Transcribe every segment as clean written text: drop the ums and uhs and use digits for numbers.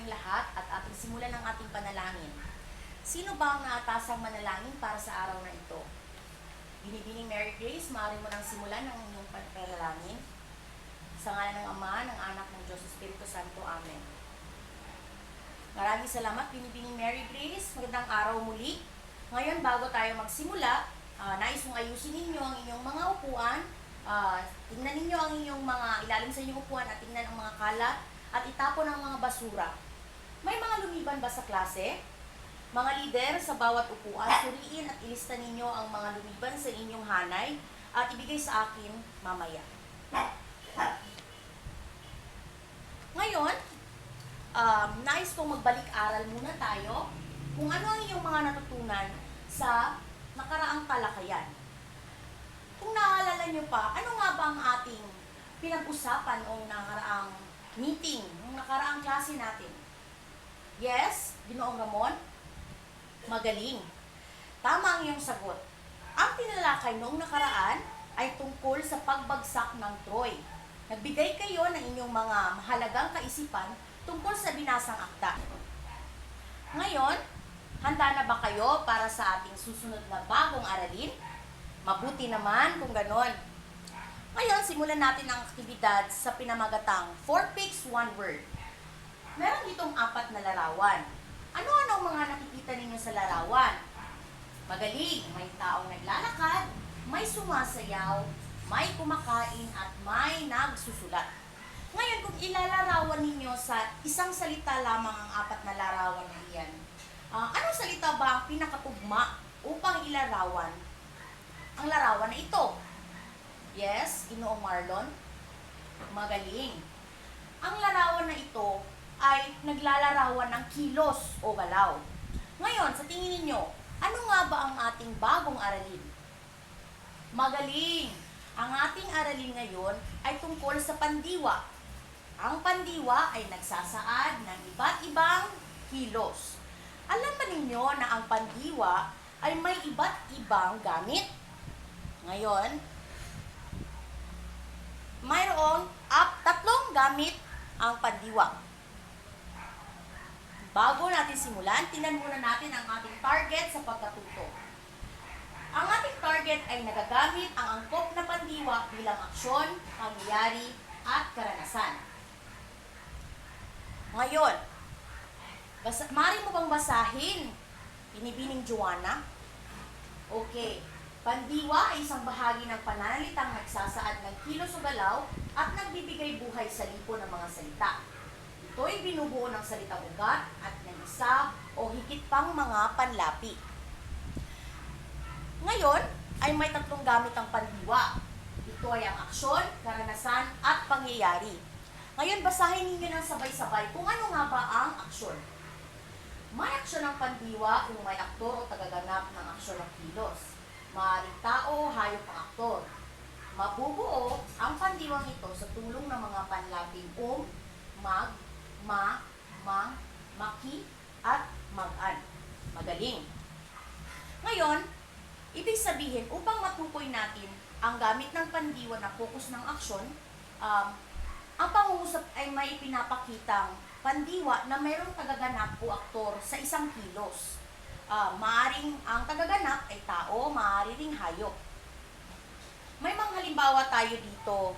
tayong lahat at ating simulan ang ating panalangin. Sino ba ang naatasang manalangin para sa araw na ito? Binibining Mary Grace, maaari mo nang simulan ang inyong panalangin. Sa ngalan ng Ama, ng Anak, ng Diyos, Espiritu Santo. Amen. Maraming salamat, Binibining Mary Grace. Magandang araw muli. Ngayon, bago tayo magsimula, nais mong ayusin ninyo ang inyong mga upuan. Tingnan ninyo ang inyong mga ilalim sa inyong upuan at tingnan ang mga kalat at itapon ang mga basura. May mga lumiban ba sa klase? Mga lider sa bawat upuan, suriin at ilista ninyo ang mga lumiban sa inyong hanay at ibigay sa akin mamaya. Ngayon, nais kong magbalik-aral muna tayo kung ano ang inyong mga natutunan sa nakaraang talakayan. Kung naalala nyo pa, ano nga ba ang ating pinag-usapan o nakaraang meeting, ng nakaraang klase natin? Yes, Ginoong Ramon? Magaling. Tama ang iyong sagot. Ang tinalakay noong nakaraan ay tungkol sa pagbagsak ng Troy. Nagbigay kayo ng inyong mga mahalagang kaisipan tungkol sa binasang akda. Ngayon, handa na ba kayo para sa ating susunod na bagong aralin? Mabuti naman kung ganon. Ngayon, simulan natin ang aktibidad sa pinamagatang 4 pics, 1 word. Meron ditong 4 na larawan. Ano-ano ang mga nakikita ninyo sa larawan? Magaling, may taong naglalakad, may sumasayaw, may kumakain, at may nagsusulat. Ngayon, kung ilalarawan ninyo sa isang salita lamang ang 4 na larawan na iyan, anong salita ba ang pinakatugma upang ilarawan ang larawan na ito? Yes, Ginoong Marlon? Magaling. Ang larawan na ito ay naglalarawan ng kilos o galaw. Ngayon, sa tingin ninyo, ano nga ba ang ating bagong aralin? Magaling! Ang ating aralin ngayon ay tungkol sa pandiwa. Ang pandiwa ay nagsasaad ng iba't ibang kilos. Alam ba ninyo na ang pandiwa ay may iba't ibang gamit? Ngayon, mayroong 3 gamit ang pandiwa. Bago natin simulan, tingnan muna natin ang ating target sa pagkatuto. Ang ating target ay nagagamit ang angkop na pandiwa bilang aksyon, pangyayari, at karanasan. Ngayon, maaari mo bang basahin, Binibining Joanna? Okay. Pandiwa ay isang bahagi ng pananalitang nagsasaad ng kilos o galaw at nagbibigay buhay sa lipo ng mga salita. Ito ay binubuo ng salitang ugat at ng isa o higit pang mga panlapi. Ngayon ay may 3 gamit ang pandiwa. Ito ay ang aksyon, karanasan, at pangyayari. Ngayon, basahin ninyo ng sabay-sabay kung ano nga ba ang aksyon. May aksyon ng pandiwa kung may aktor o tagaganap ng aksyon ng kilos. Maaaring tao, hayop ang aktor. Mabubuo ang pandiwang ito sa tulong ng mga panlaping mag, ma, mang, maki, at mag-an. Magaling. Ngayon, ibig sabihin, upang matukoy natin ang gamit ng pandiwa na focus ng aksyon, ang pangungusap ay may ipinapakitang pandiwa na mayroong tagaganap o aktor sa isang kilos. Maaring ang tagaganap ay tao, maaari ring hayop. May mga halimbawa tayo dito.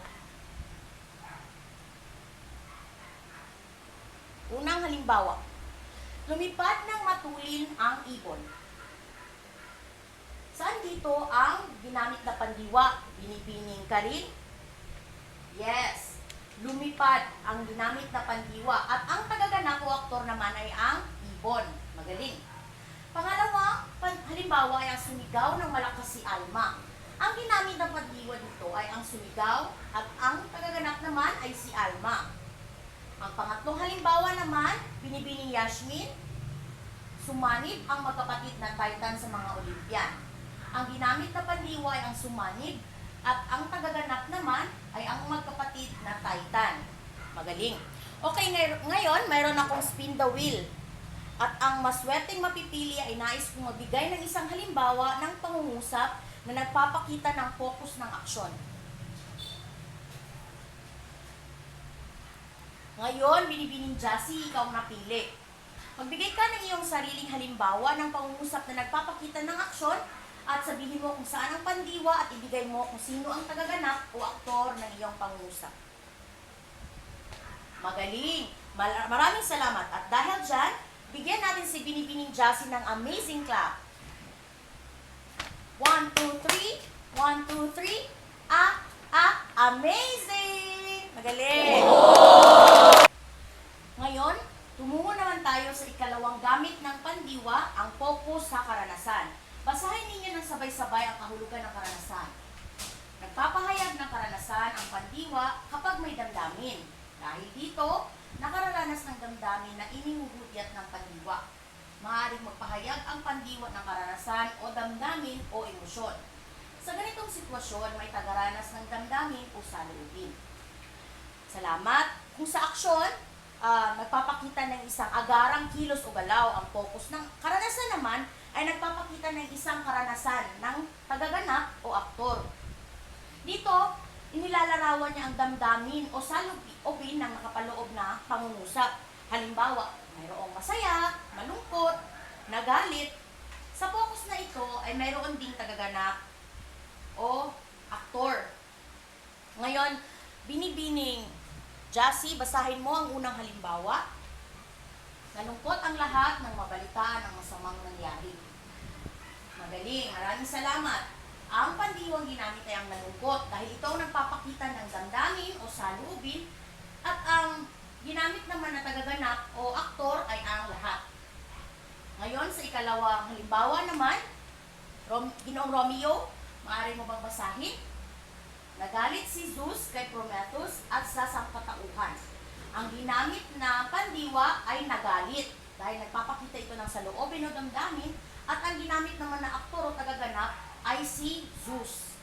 Unang halimbawa, lumipad ng matulin ang ibon. Saan dito ang ginamit na pandiwa? Binibining ka rin? Yes, lumipad ang ginamit na pandiwa at ang tagaganap o aktor naman ay ang ibon. Magaling. Pangalawa, halimbawa ay ang sumigaw ng malakas si Alma. Ang ginamit ng pandiwa dito ay ang sumigaw at ang tagaganap naman ay si Alma. Ang pangatlong halimbawa naman, Binibining Yasmin, sumanib ang magkapatid na Titan sa mga Olympian. Ang ginamit na pandiwa ay ang sumanib at ang tagaganap naman ay ang magkapatid na Titan. Magaling. Okay, ngayon mayroon akong spin the wheel. At ang maswerteng mapipili ay nais kong mabigay ng isang halimbawa ng pangungusap na nagpapakita ng focus ng aksyon. Ngayon, Binibining Jassy, ikaw ang napili. Magbigay ka ng iyong sariling halimbawa ng pangungusap na nagpapakita ng aksyon at sabihin mo kung saan ang pandiwa at ibigay mo kung sino ang tagaganap o aktor ng iyong pangungusap. Magaling! Maraming salamat. At dahil dyan, bigyan natin si Binibining Jassy ng amazing clap. 1, 2, 3. 1, 2, 3. Amazing! Magaling! Ngayon, tumungo naman tayo sa ikalawang gamit ng pandiwa, ang focus sa karanasan. Basahin ninyo ng sabay-sabay ang kahulugan ng karanasan. Nagpapahayag ng karanasan ang pandiwa kapag may damdamin. Dahil dito, nakararanas ng damdamin na inihuhudyat ng pandiwa. Maaaring magpahayag ang pandiwa ng karanasan o damdamin o emosyon. Sa ganitong sitwasyon, may tagaranas ng damdamin o saloobin. Salamat! Kung sa aksyon, nagpapakita ng isang agarang kilos o galaw, ang focus ng karanasan naman ay nagpapakita ng isang karanasan ng tagaganap o aktor. Dito, inilalarawan niya ang damdamin o saloobin ng nakapaloob na pangungusap. Halimbawa, mayroong masaya, malungkot, nagalit. Sa focus na ito ay mayroon ding tagaganap o aktor. Ngayon, Binibining Jassy, basahin mo ang unang halimbawa. Nalungkot ang lahat ng mabalitaan ng masamang nangyari. Magaling, maraming salamat. Ang pandiwang ginamit ay ang nalungkot dahil ito ang nagpapakita ng damdamin o saloobin at ang ginamit naman na tagaganap o aktor ay ang lahat. Ngayon, sa ikalawang halimbawa naman, Ginoong Romeo, maaari mo bang basahin? Nagalit si Zeus kay Prometheus at sa sangkatauhan. Ang ginamit na pandiwa ay nagalit dahil nagpapakita ito ng saloobin o damdamin at ang ginamit naman na aktor o tagaganap ay si Zeus.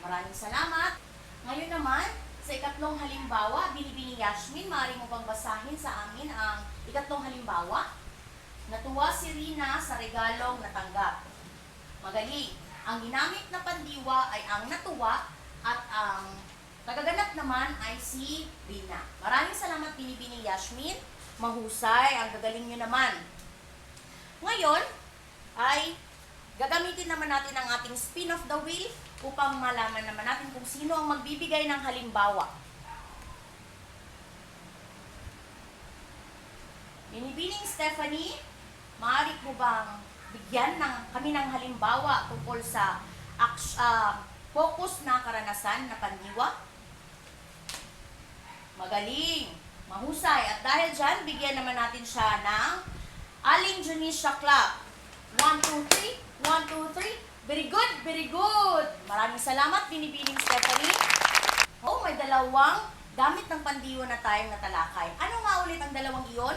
Maraming salamat. Ngayon naman, sa ikatlong halimbawa, Binibining Yasmin, maaari mo bang basahin sa amin ang ikatlong halimbawa? Natuwa si Rina sa regalong natanggap. Magaling. Ang ginamit na pandiwa ay ang natuwa at ang tagaganap naman ay si Rina. Maraming salamat, Binibining Yasmin. Mahusay. Ang gagaling nyo naman. Ngayon, ay gagamitin naman natin ang ating spin of the wheel upang malaman naman natin kung sino ang magbibigay ng halimbawa. Binibining Stephanie, maaari mo bang bigyan kami ng halimbawa tungkol sa focus na karanasan na pandiwa? Magaling, mahusay. At dahil dyan, bigyan naman natin siya ng Aling Junisha Club. 1, 2, 3. 1, 2, 3. Very good, very good. Maraming salamat, Binibining Stephanie. Oh, may dalawang gamit ng pandiwa na tayong natalakay. Ano nga ulit ang dalawang iyon?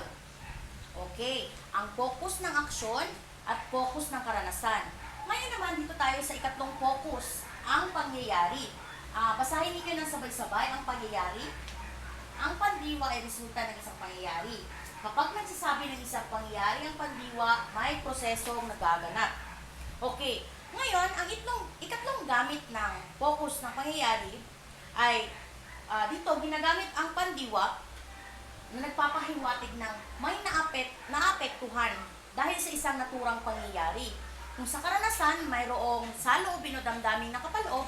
Okay, ang focus ng aksyon at focus ng karanasan. Ngayon naman, dito tayo sa ikatlong focus, ang pangyayari. Basahin niyo ng sabay-sabay ang pangyayari. Ang pandiwa ay resulta ng isang pangyayari. Kapag nagsasabi ng isang pangyayari ang pandiwa, may prosesong nagaganap. Okay, ngayon, ang ikatlong gamit ng focus ng pangyayari ay dito ginagamit ang pandiwa na nagpapahiwatig ng may naapektuhan dahil sa isang naturang pangyayari. Kung sa karanasan, mayroong saloobin o damdaming nakapaloob,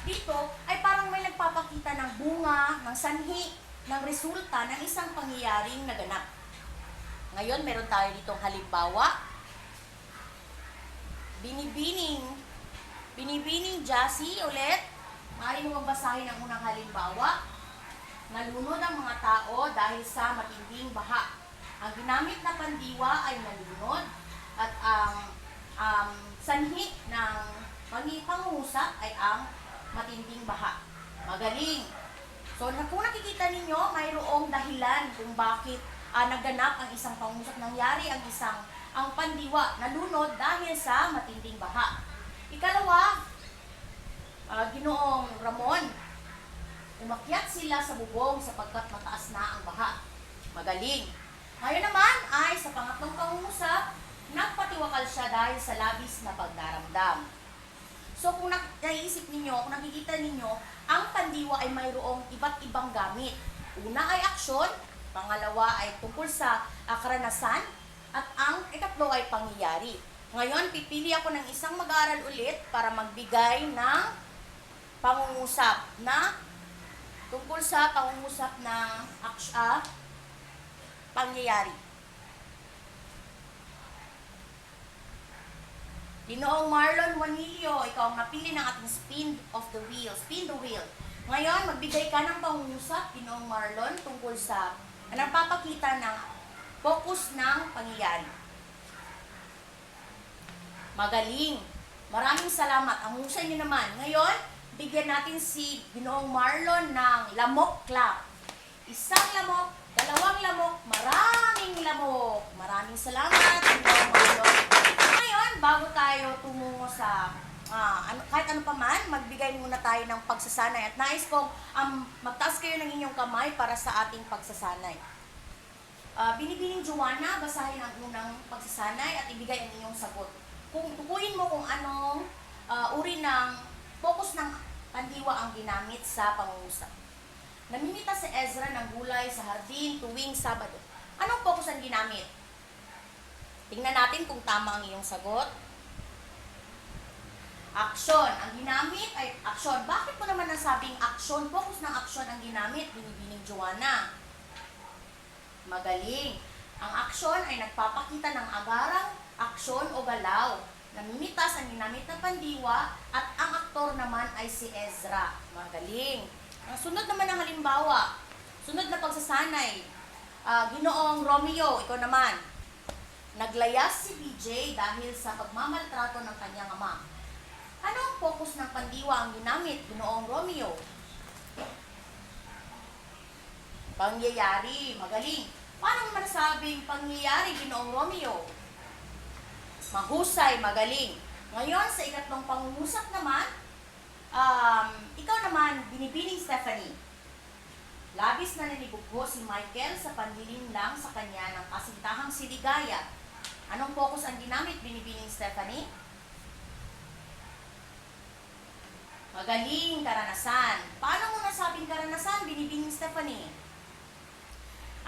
dito ay parang may nagpapakita ng bunga, ng sanhi, ng resulta ng isang pangyayaring naganap. Ngayon, meron tayo ditong halimbawa. Binibining Jassy ulit. Maaari mo basahin ang unang halimbawa. Nalunod ang mga tao dahil sa matinding baha. Ang ginamit na pandiwa ay nalunod at ang sanhi ng pangungusap ay ang matinding baha. Magaling! So, kung nakikita ninyo, mayroong dahilan kung bakit naganap ang isang pangungusap. Nangyari ang pandiwa, nalunod dahil sa matinding baha. Ikalawa, Ginoong Ramon, umakyat sila sa bubong sapagkat mataas na ang baha. Magaling. Ngayon naman ay sa pangatlong pangungusap, nagpatiwakal siya dahil sa labis na pagdaramdam. So kung naiisip ninyo, kung nakikita ninyo, ang pandiwa ay mayroong iba't ibang gamit. Una ay aksyon, Pangalawa ay tungkol sa karanasan. At ang ikatlo ay pangyayari. Ngayon, pipili ako ng isang mag-aaral ulit para magbigay ng pangungusap na tungkol sa pangungusap ng pangyayari. Ginoong Marlon Juanillo, ikaw ang napili ng ating spin of the wheel. Spin the wheel. Ngayon, magbigay ka ng pangungusap, Ginoong Marlon, tungkol sa nagpapakita ng focus ng pangyayari. Magaling. Maraming salamat. Ang husay niyo naman. Ngayon, bigyan natin si Ginoong Marlon ng lamok clap. Isang lamok, dalawang lamok, maraming lamok. Maraming salamat, Ginoong Marlon. Ngayon, bago tayo tumungo sa kahit ano pa man, magbigay muna tayo ng pagsasanay. At nais kong magtaas kayo ng inyong kamay para sa ating pagsasanay. Binibining Joanna, basahin ang unang pagsasanay at ibigay ang inyong sagot. Kung tukuyin mo kung anong uri ng focus ng pandiwa ang ginamit sa pangungusap. Namimita si Ezra ng gulay sa hardin tuwing Sabado. Anong focus ang ginamit? Tingnan natin kung tama ang iyong sagot. Action. Ang ginamit ay action. Bakit mo naman nasabing action? Focus ng action ang ginamit, Binibining Joanna. Magaling. Ang aksyon ay nagpapakita ng agarang aksyon o galaw. Namimitas ang ginamit ng pandiwa at ang aktor naman ay si Ezra. Magaling. Ang sunod naman ng halimbawa, sunod na pagsasanay. Ginoong Romeo, ikaw naman. Naglayas si BJ dahil sa pagmamaltrato ng kanyang ama. Anong focus ng pandiwa ang ginamit, Ginoong Romeo? Pangyayari. Magaling. Paano mo masabing pangyayari, Ginoong Romeo? Mahusay. Magaling. Ngayon, sa ikatlong pangungusap naman, ikaw naman, Binibining Stephanie. Labis na nanibugho si Michael sa pandiling lang sa kanya ng kasintahang si Ligaya. Anong focus ang ginamit, Binibining Stephanie? Magaling. Karanasan. Paano mo nasabing karanasan, Binibining Stephanie?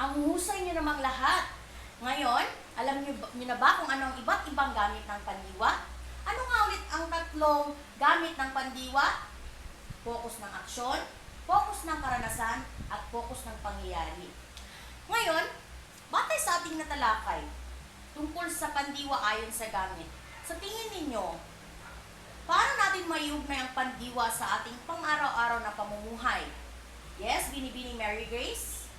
Ang husay niyo namang lahat. Ngayon, alam niyo na ba kung ano ang iba't ibang gamit ng pandiwa? Ano nga ulit ang tatlong gamit ng pandiwa? Focus ng aksyon, focus ng karanasan, at focus ng pangyayari. Ngayon, batay sa ating natalakay, tungkol sa pandiwa ayon sa gamit, sa tingin ninyo, paano natin maiugnay ang pandiwa sa ating pang-araw-araw na pamumuhay? Yes, Binibining Mary Grace?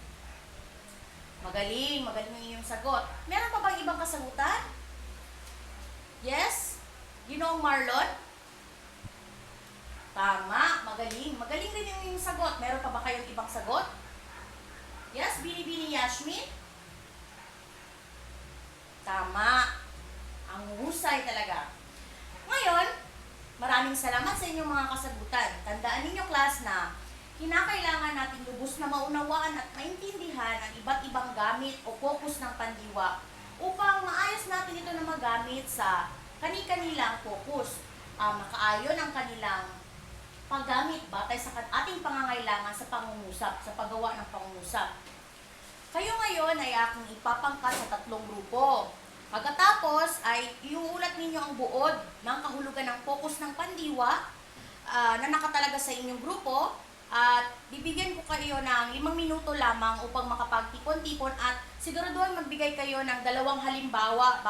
Magaling. Magaling ang iyong sagot. Meron pa bang ibang kasagutan? Yes? Ginoong Marlon? Tama. Magaling. Magaling rin yung iyong sagot. Meron pa ba kayong ibang sagot? Yes? Binibining Yasmin? Tama. Ang husay talaga. Ngayon, maraming salamat sa inyong mga kasagutan. Tandaan ninyo, class, na kinakailangan natin lubos na maunawaan at maintindihan ang iba't ibang gamit o focus ng pandiwa upang maayos natin ito na magamit sa kani-kanilang focus. Makaayon ang kanilang paggamit batay sa ating pangangailangan sa pangungusap, sa paggawa ng pangungusap. Kayo ngayon ay aking ipapangkat sa tatlong grupo. Pagkatapos ay iuulat ninyo ang buod ng kahulugan ng focus ng pandiwa na nakatalaga sa inyong grupo. At bibigyan ko kayo ng 5 minuto lamang upang makapagtipon-tipon at siguraduhan magbigay kayo ng 2 halimbawa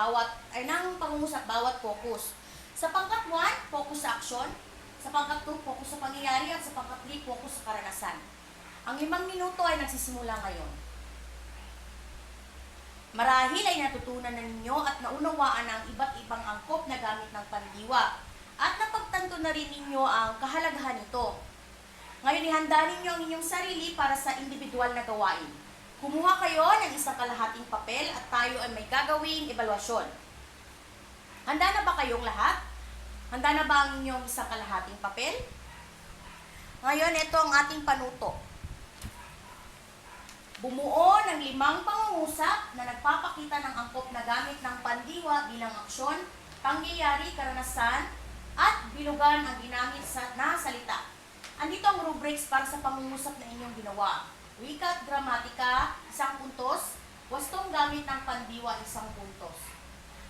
ng pangungusap bawat focus. Sa pangkat 1, focus sa aksyon. Sa pangkat 2, focus sa pangyayari. At sa pangkat 3, focus sa karanasan. Ang 5 minuto ay nagsisimula ngayon. Marahil ay natutunan na ninyo at naunawaan ang iba't ibang angkop na gamit ng pandiwa. At napagtanto na rin ninyo ang kahalagahan nito. Ngayon, ihanda ninyo ang inyong sarili para sa individual na gawain. Kumuha kayo ng isang kalahating papel at tayo ay may gagawing ebaluasyon. Handa na ba kayong lahat? Handa na ba ang inyong isang kalahating papel? Ngayon, ito ang ating panuto. Bumuo ng 5 pangungusap na nagpapakita ng angkop na gamit ng pandiwa bilang aksyon, pangyayari, karanasan, at bilugan ang ginamit na salita. Andito ang rubrics para sa pangungusap na inyong ginawa. Wika at gramatika, 1 puntos. Wastong gamit ng pandiwa, 1 puntos.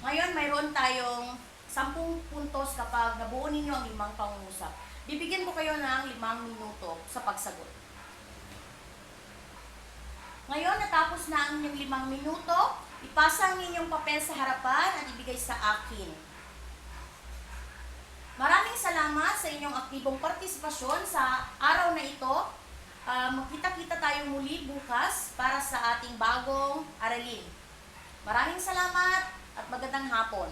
Ngayon, mayroon tayong 10 puntos kapag nabuo ninyo ang 5 pangungusap. Bibigyan ko kayo ng 5 minuto sa pagsagot. Ngayon, natapos na ang inyong 5 minuto, ipasa ang inyong papel sa harapan at ibigay sa akin. Maraming salamat sa inyong aktibong partisipasyon sa araw na ito. Magkita-kita tayo muli bukas para sa ating bagong aralin. Maraming salamat at magandang hapon.